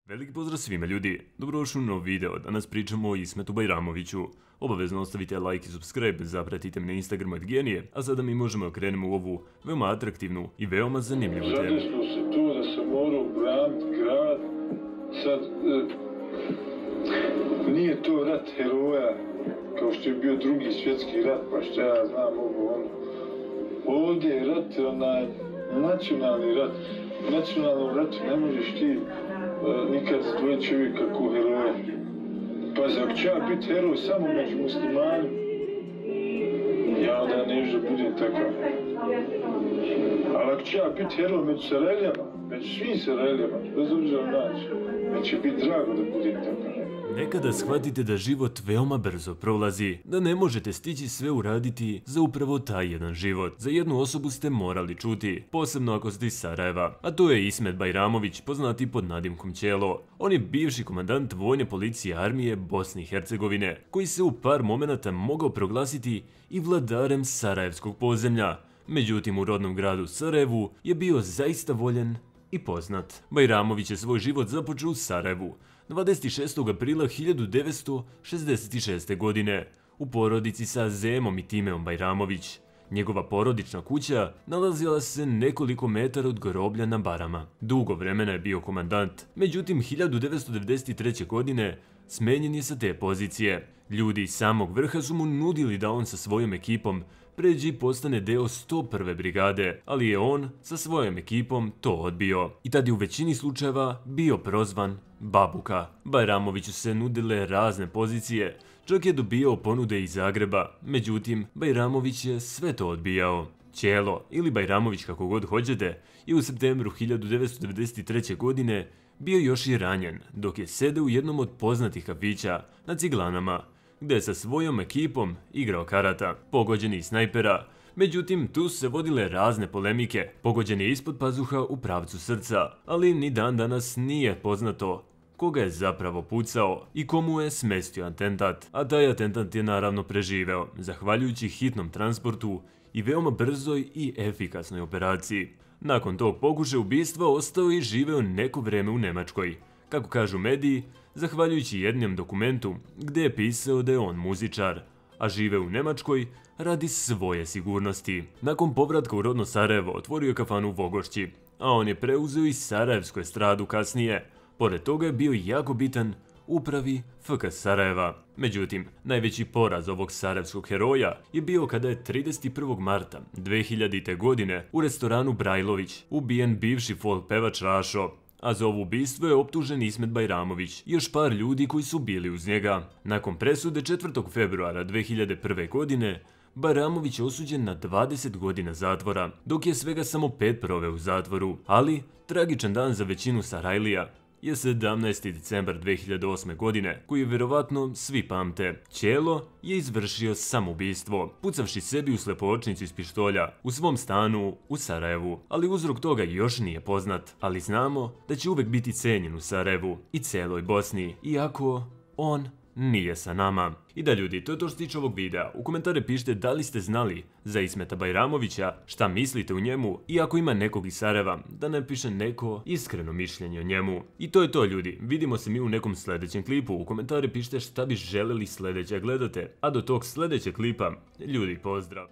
Veliki pozdrav svima ljudi, dobrodošli u nov video, danas pričamo o Ismetu Bajramoviću. Obavezno ostavite like i subscribe, zapratite me na Instagramu @genije, a sada mi možemo krenemo u ovu veoma atraktivnu i veoma zanimljivu temu. Zadesilo se to da sam morao braniti grad, sad nije to rat heroja kao što je bio drugi svjetski rat, pa što ja znam ovo ono. Ovdje je rat, nacionalni rat. U nacionalnom ratu ne možeš ti nikad izdvojiti čovjeka kao heroja. Pazi, ako ću ja biti heroj samo među muslimanima, ja onda neću da budem takav. Ali ako ću ja biti heroj među Sarajlijama, među svim Sarajlijama, bez obzira naći, meni će biti drago da budem takav. Nekada shvatite da život veoma brzo prolazi, da ne možete stići sve uraditi za upravo taj jedan život. Za jednu osobu ste morali čuti, posebno ako ste iz Sarajeva, a to je Ismet Bajramović, poznati pod nadimkom Ćelo. On je bivši komandant vojne policije armije Bosne i Hercegovine, koji se u par momenata mogao proglasiti i vladarem sarajevskog podzemlja. Međutim, u rodnom gradu Sarajevu je bio zaista voljen i poznat. Bajramović je svoj život započeo u Sarajevu 26. aprila 1966. godine u porodici sa Zemom i Timeom Bajramović. Njegova porodična kuća nalazila se nekoliko metara od groblja na Barama. Dugo vremena je bio komandant, međutim 1993. godine smenjen je sa te pozicije. Ljudi iz samog vrha su mu nudili da on sa svojom ekipom pređe i postane deo 101. brigade, ali je on sa svojom ekipom to odbio. I tad je u većini slučajeva bio prozvan Babuka. Bajramoviću se nudile razne pozicije, čak je dobijao ponude iz Zagreba, međutim Bajramović je sve to odbijao. Ćelo, ili Bajramović kako god hoćete, je u septembru 1993. godine bio još i ranjen, dok je sedeo u jednom od poznatih kafića na Ciglanama, gdje je sa svojom ekipom igrao karata. Pogođen je iz snajpera, međutim tu su se vodile razne polemike. Pogođen je ispod pazuha u pravcu srca, ali ni dan danas nije poznato koga je zapravo pucao i komu je smestio atentat. A taj atentat je naravno preživeo, zahvaljujući hitnom transportu i veoma brzoj i efikasnoj operaciji. Nakon tog pokušaja ubistva ostao je i živeo neko vrijeme u Njemačkoj. Kako kažu mediji, zahvaljujući jednom dokumentu gdje je pisao da je on muzičar, a žive u Njemačkoj radi svoje sigurnosti. Nakon povratka u rodno Sarajevo otvorio je kafanu u Vogošći, a on je preuzeo i sarajevsku estradu kasnije. Pored toga je bio jako bitan upravi FK Sarajeva. Međutim, najveći poraz ovog sarajevskog heroja je bio kada je 31. marta 2000. godine u restoranu Brajlović ubijen bivši folk pevač Rašo, a za ovo ubistvo je optužen Ismet Bajramović i još par ljudi koji su bili uz njega. Nakon presude 4. februara 2001. godine, Bajramović je osuđen na 20 godina zatvora, dok je svega samo 5 proveo u zatvoru. Ali, tragičan dan za većinu Sarajlija je 17. decembar 2008. godine, koju vjerovatno svi pamte. Ćelo je izvršio samoubistvo, pucavši sebi u slepočnicu iz pištolja u svom stanu u Sarajevu. Ali uzrok toga još nije poznat, ali znamo da će uvek biti cenjen u Sarajevu i celoj Bosni, iako on nije sa nama. I da ljudi, to je to što se tiče ovog videa. U komentare pišite da li ste znali za Ismeta Bajramovića, šta mislite o njemu i ako ima nekog iz Sarajeva, da ne piše neko iskreno mišljenje o njemu. I to je to ljudi, vidimo se mi u nekom sljedećem klipu. U komentare pišite šta bi želeli sljedeće gledate. A do tog sljedećeg klipa, ljudi pozdrav!